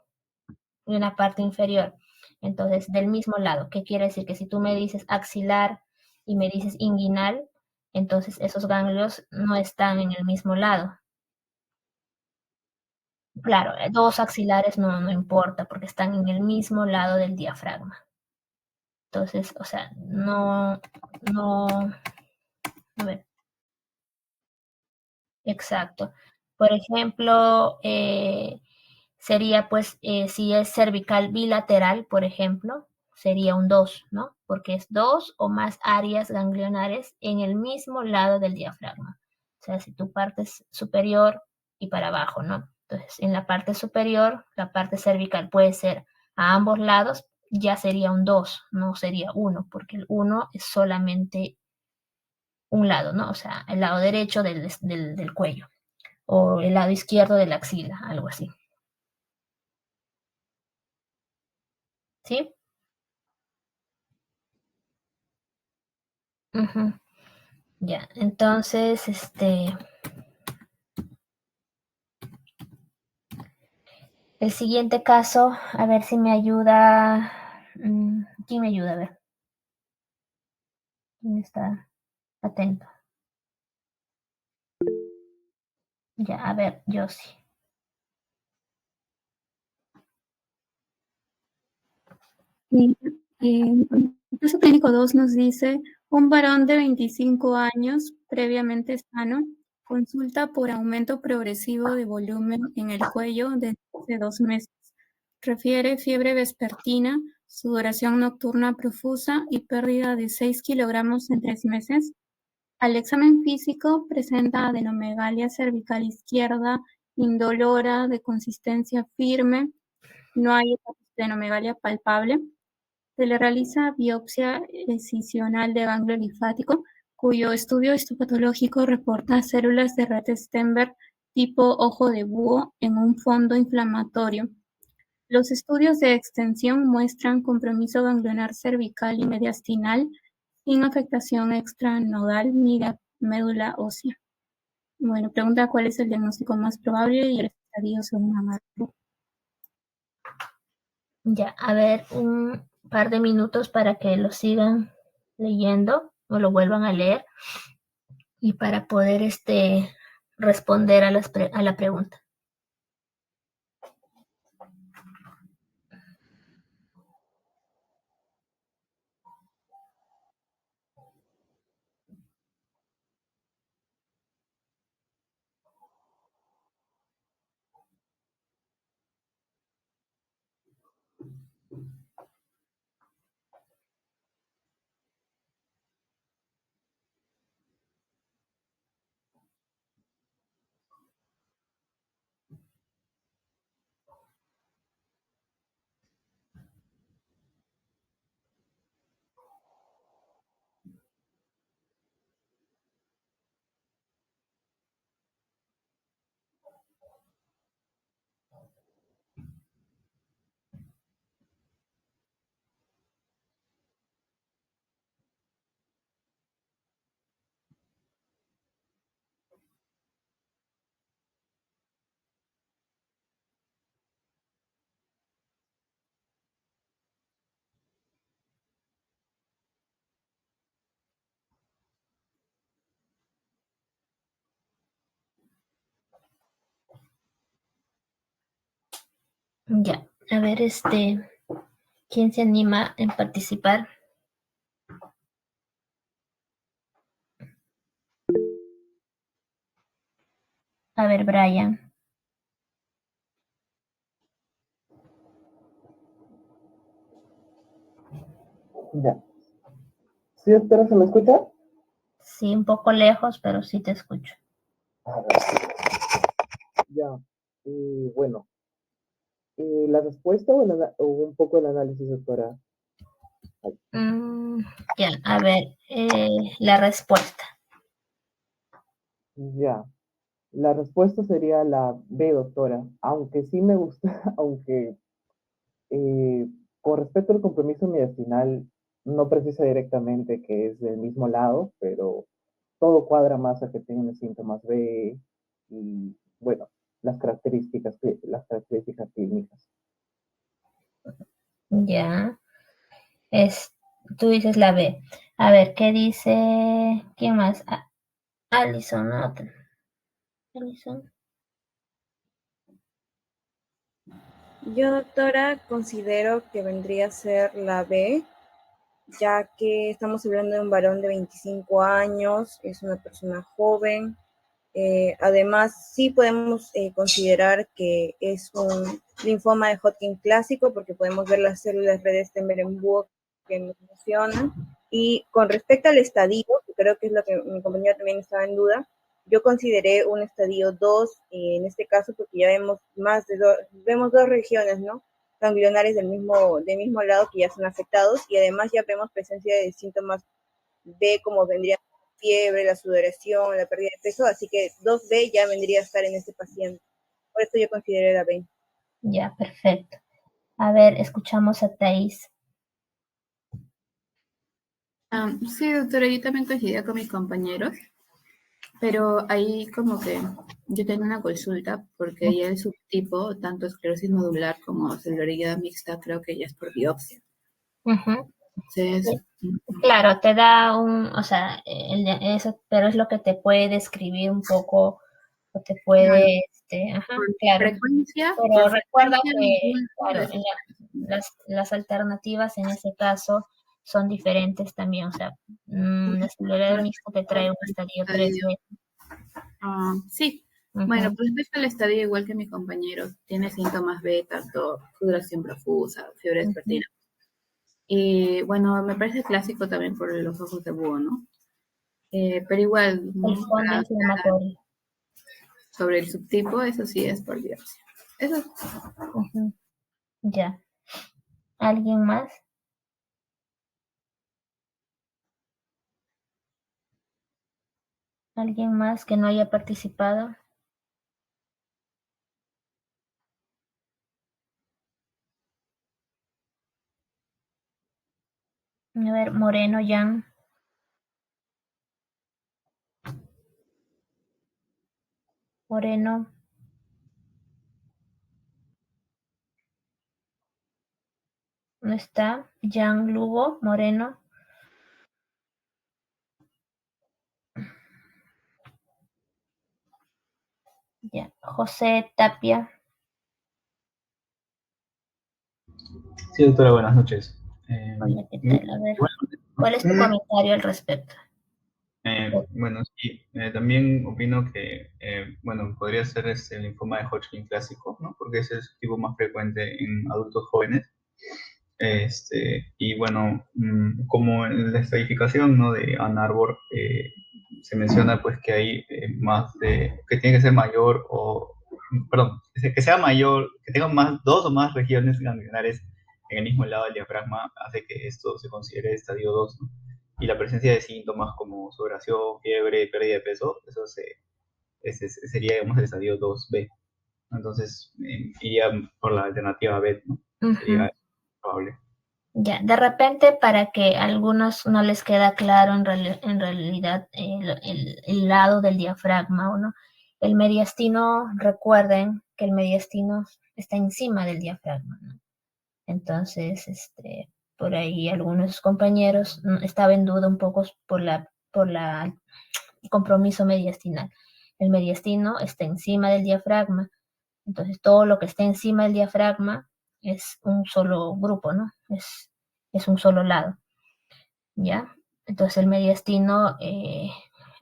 S1: y una parte inferior. Entonces, del mismo lado. ¿Qué quiere decir? Que si tú me dices axilar y me dices inguinal, entonces esos ganglios no están en el mismo lado. Claro, dos axilares no importa porque están en el mismo lado del diafragma. Entonces, o sea, no, a ver, exacto. Por ejemplo, sería pues, si es cervical bilateral, por ejemplo, sería un 2, ¿no? Porque es 2 o más áreas ganglionares en el mismo lado del diafragma. O sea, si tu parte es superior y para abajo, ¿no? Entonces, en la parte superior, la parte cervical puede ser a ambos lados, ya sería un 2, no sería 1, porque el 1 es solamente un lado, ¿no? O sea, el lado derecho del cuello o el lado izquierdo de la axila, algo así. ¿Sí? Uh-huh. Ya, entonces, el siguiente caso, a ver si me ayuda. ¿Quién me ayuda? A ver. ¿Quién está atento? Ya, a ver, yo sí.
S6: El caso clínico 2 nos dice, un varón de 25 años, previamente sano, consulta por aumento progresivo de volumen en el cuello desde hace 2 meses. Refiere fiebre vespertina, sudoración nocturna profusa y pérdida de 6 kilogramos en 3 meses. Al examen físico presenta adenomegalia cervical izquierda, indolora, de consistencia firme, no hay adenomegalia palpable. Se le realiza biopsia excisional de ganglio linfático, cuyo estudio histopatológico reporta células de Rett-Steinberg tipo ojo de búho en un fondo inflamatorio. Los estudios de extensión muestran compromiso ganglionar cervical y mediastinal sin afectación extranodal ni de médula ósea. Bueno, pregunta cuál es el diagnóstico más probable y el estadio según Amargo.
S1: Ya, a ver, un par de minutos para que lo sigan leyendo o lo vuelvan a leer y para poder responder a la pregunta. Ya, a ver, ¿quién se anima en participar? A ver, Brian.
S7: Ya. ¿Sí, espera, se me escucha?
S1: Sí, un poco lejos, pero sí te escucho.
S7: A ver. Ya. Bueno. ¿La respuesta o un poco el análisis, doctora?
S1: Ya, a ver, la respuesta.
S7: Ya. La respuesta sería la B, doctora. Aunque sí me gusta, aunque con respecto al compromiso mediastinal, no precisa directamente que es del mismo lado, pero todo cuadra más a que tiene síntomas B y, bueno, las características clínicas.
S1: Ya, tú dices la B. A ver, ¿qué dice? ¿Quién más? Alison, ¿no? Alison.
S4: Yo, doctora, considero que vendría a ser la B, ya que estamos hablando de un varón de 25 años, es una persona joven. Además, sí podemos considerar que es un linfoma de Hodgkin clásico, porque podemos ver las células Rett-Steinberg en búho que nos funcionan. Y con respecto al estadio, que creo que es lo que mi compañero también estaba en duda, yo consideré un estadio 2 en este caso, porque ya vemos vemos dos regiones, ¿no? ganglionares del mismo lado que ya son afectados, y además ya vemos presencia de síntomas B, como vendría fiebre, la sudoración, la pérdida de peso, así que 2B ya vendría a estar en este paciente. Por eso yo consideré la B.
S1: Ya, perfecto. A ver, escuchamos a Thais.
S3: Sí, doctora, yo también coincidía con mis compañeros, pero ahí como que yo tengo una consulta porque ya el subtipo, tanto esclerosis nodular como celularidad mixta, creo que ya es por biopsia. Entonces,
S1: claro, te da o sea, eso, pero es lo que te puede describir un poco, o te puede, claro.
S3: Frecuencia,
S1: pero recuerda que,
S3: claro,
S1: las alternativas en ese caso son diferentes también, o sea, la celularidad mixta te trae un estadio 3B.
S3: Sí. Bueno, pues empieza el estadio igual que mi compañero. Tiene síntomas B, tanto sudoración profusa, fiebre vespertina. Y bueno, me parece clásico también por los ojos de búho, ¿no? Pero igual,
S1: El fondo inflamatorio.
S3: sobre el subtipo, eso sí es por biopsia. Eso.
S1: Ya. ¿Alguien más? ¿Alguien más que no haya participado? A ver, Moreno, Jan. Moreno. ¿No está? Jan Lugo, Moreno. Ya. José Tapia.
S8: Sí, doctora, buenas noches.
S1: Hola, ¿qué tal? A ver, ¿cuál es tu comentario al respecto?
S8: Bueno, sí, también opino que, bueno, podría ser el linfoma de Hodgkin clásico, ¿no? Porque ese es el tipo más frecuente en adultos jóvenes. Y bueno, como en la estratificación, ¿no? De Ann Arbor, se menciona pues que hay que tiene que ser mayor perdón, que sea mayor, que tenga dos o más regiones ganglionares en el mismo lado del diafragma, hace que esto se considere estadio 2, ¿no? Y la presencia de síntomas como sudoración, fiebre, pérdida de peso, eso sería, digamos, el estadio 2B. Entonces, iría por la alternativa B, ¿no? Sería probable.
S1: Ya, de repente para que a algunos no les queda claro en realidad el lado del diafragma, ¿o no? El mediastino, recuerden que el mediastino está encima del diafragma, ¿no? Entonces, por ahí algunos compañeros estaban en duda un poco por el compromiso mediastinal. El mediastino está encima del diafragma, entonces todo lo que está encima del diafragma es un solo grupo, ¿no? Es un solo lado, ¿ya? Entonces el mediastino,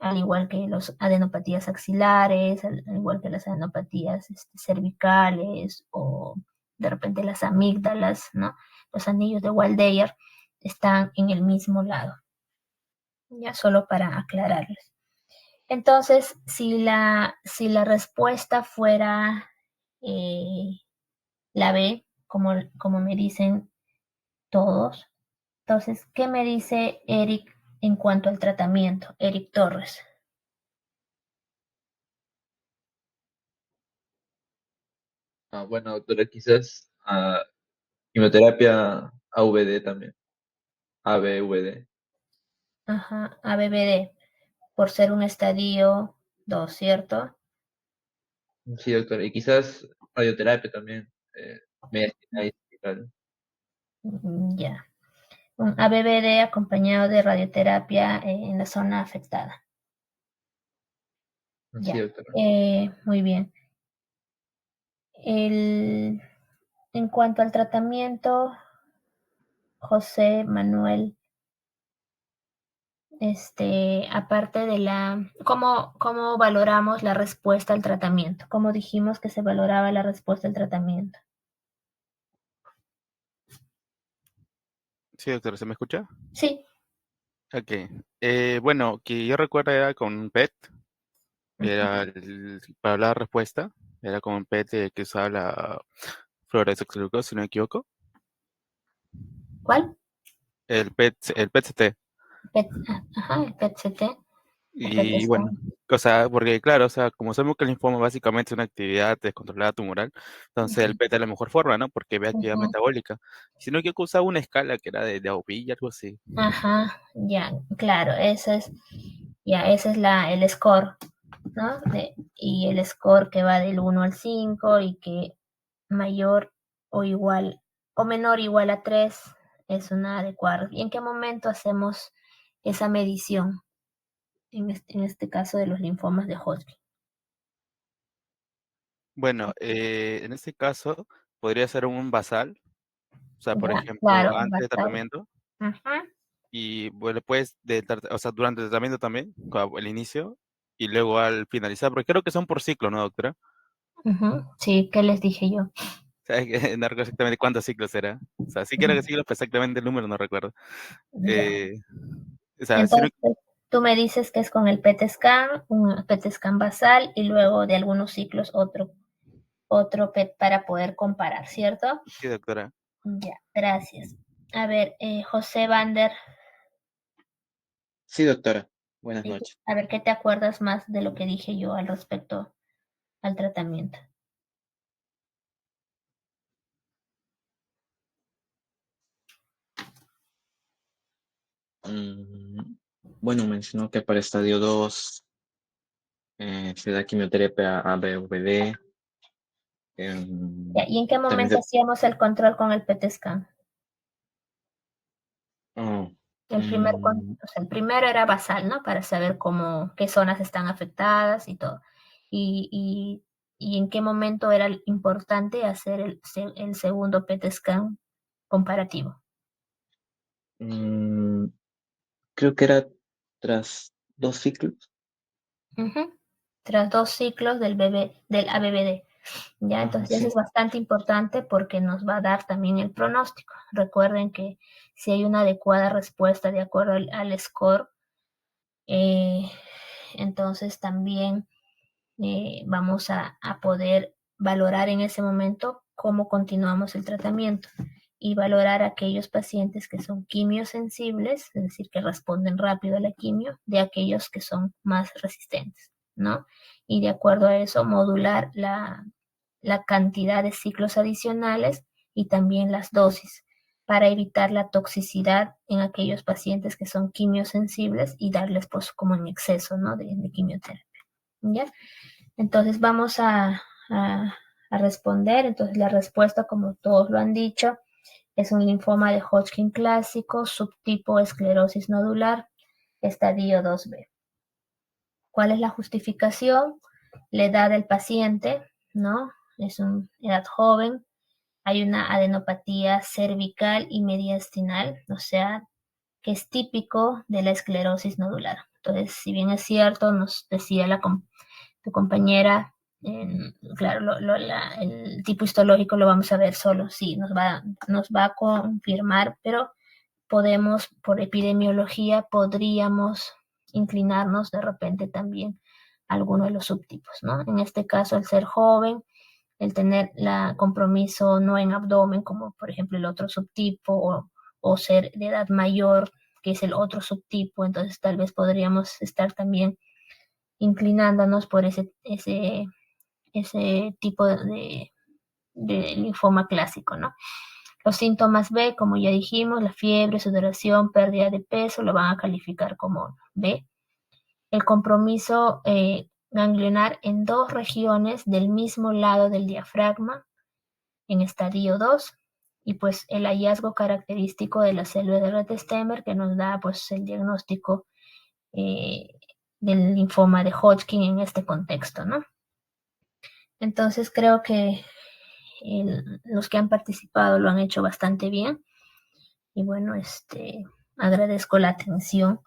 S1: al igual que las adenopatías axilares, al igual que las adenopatías cervicales o de repente las amígdalas, ¿no? Los anillos de Waldeyer están en el mismo lado, ya solo para aclararles. Entonces, si la respuesta fuera la B, como me dicen todos, entonces, ¿qué me dice Eric en cuanto al tratamiento? Eric Torres.
S9: Bueno, doctora, quizás quimioterapia AVD también. ABVD.
S1: Ajá, ABVD, por ser un estadio 2, ¿cierto?
S9: Sí, doctora. Y quizás radioterapia también.
S1: Ya. Un ABVD acompañado de radioterapia en la zona afectada.
S9: Sí,
S1: Ya.
S9: doctora.
S1: Muy bien. En cuanto al tratamiento, José Manuel, aparte de ¿cómo valoramos la respuesta al tratamiento? ¿Cómo dijimos que se valoraba la respuesta al tratamiento?
S10: Sí, doctora, ¿se me escucha?
S1: Sí.
S10: Ok. Bueno, que yo recuerdo era con PET, para la respuesta, era con PET que usaba la fluorodesoxirribonucleico, si no me equivoco.
S1: ¿Cuál?
S10: El PET-CT.
S1: Ajá, el PET-CT.
S10: Y bueno, o sea, porque claro, o sea, como sabemos que el linfoma básicamente es una actividad descontrolada tumoral, entonces el PET es la mejor forma, ¿no? Porque ve actividad metabólica. Si no, que usaba una escala que era de Aubry, algo así.
S1: Ajá, ya, claro, ese es el score, ¿no? Y el score que va del 1 al 5 y que mayor o igual o menor o igual a 3 es una adecuada. ¿Y en qué momento hacemos esa medición? En este caso de los linfomas de Hodgkin.
S10: Bueno, en este caso podría ser un basal, o sea, por
S1: Ya,
S10: ejemplo,
S1: claro,
S10: antes de
S1: basal.
S10: tratamiento,
S1: Ajá.
S10: y bueno, después o sea, durante el tratamiento también, el inicio, y luego al finalizar, porque creo que son por ciclo, ¿no, doctora?
S1: Sí, ¿qué les dije yo?
S10: O sea, no recuerdo exactamente cuántos ciclos era. O sea, sí quiero que ciclos, pero exactamente el número no recuerdo. O sea,
S1: Entonces, tú me dices que es con el PET scan, un PET scan basal y luego de algunos ciclos otro PET para poder comparar, ¿cierto?
S10: Sí, doctora.
S1: Ya, gracias. A ver, José Vander.
S9: Sí, doctora. Buenas noches.
S1: A ver, ¿qué te acuerdas más de lo que dije yo al respecto al tratamiento?
S9: Bueno, mencionó que para estadio 2 se da quimioterapia ABVD.
S1: ¿Y en qué momento hacíamos el control con el PET scan? El primero era basal, ¿no? Para saber qué zonas están afectadas y todo. Y en qué momento era importante hacer el segundo PET scan comparativo.
S9: Creo que era tras 2 ciclos.
S1: Tras 2 ciclos del ABVD. ¿Ya? Entonces eso es bastante importante porque nos va a dar también el pronóstico. Recuerden que si hay una adecuada respuesta de acuerdo al score, entonces también vamos a poder valorar en ese momento cómo continuamos el tratamiento y valorar a aquellos pacientes que son quimiosensibles, es decir, que responden rápido a la quimio, de aquellos que son más resistentes, ¿no? Y de acuerdo a eso, modular la cantidad de ciclos adicionales y también las dosis para evitar la toxicidad en aquellos pacientes que son quimiosensibles y darles pues como en exceso, ¿no? de quimioterapia, ¿ya? Entonces vamos a responder. Entonces la respuesta, como todos lo han dicho, es un linfoma de Hodgkin clásico, subtipo esclerosis nodular, estadio 2B. ¿Cuál es la justificación? La edad del paciente, ¿no? Es una edad joven, hay una adenopatía cervical y mediastinal, o sea, que es típico de la esclerosis nodular. Entonces, si bien es cierto, nos decía tu compañera, claro, el tipo histológico lo vamos a ver solo, sí, nos va a confirmar, pero podemos, por epidemiología, podríamos inclinarnos de repente también a alguno de los subtipos, ¿no? En este caso, el ser joven, el tener compromiso no en abdomen, como por ejemplo el otro subtipo, o ser de edad mayor, que es el otro subtipo, entonces tal vez podríamos estar también inclinándonos por ese tipo de linfoma clásico, ¿no? Los síntomas B, como ya dijimos, la fiebre, sudoración, pérdida de peso, lo van a calificar como B. El compromiso ganglionar en 2 regiones del mismo lado del diafragma, en estadio 2, y pues el hallazgo característico de la célula de Rett-Stemmert que nos da pues el diagnóstico del linfoma de Hodgkin en este contexto, ¿no? Entonces creo que los que han participado lo han hecho bastante bien y bueno, agradezco la atención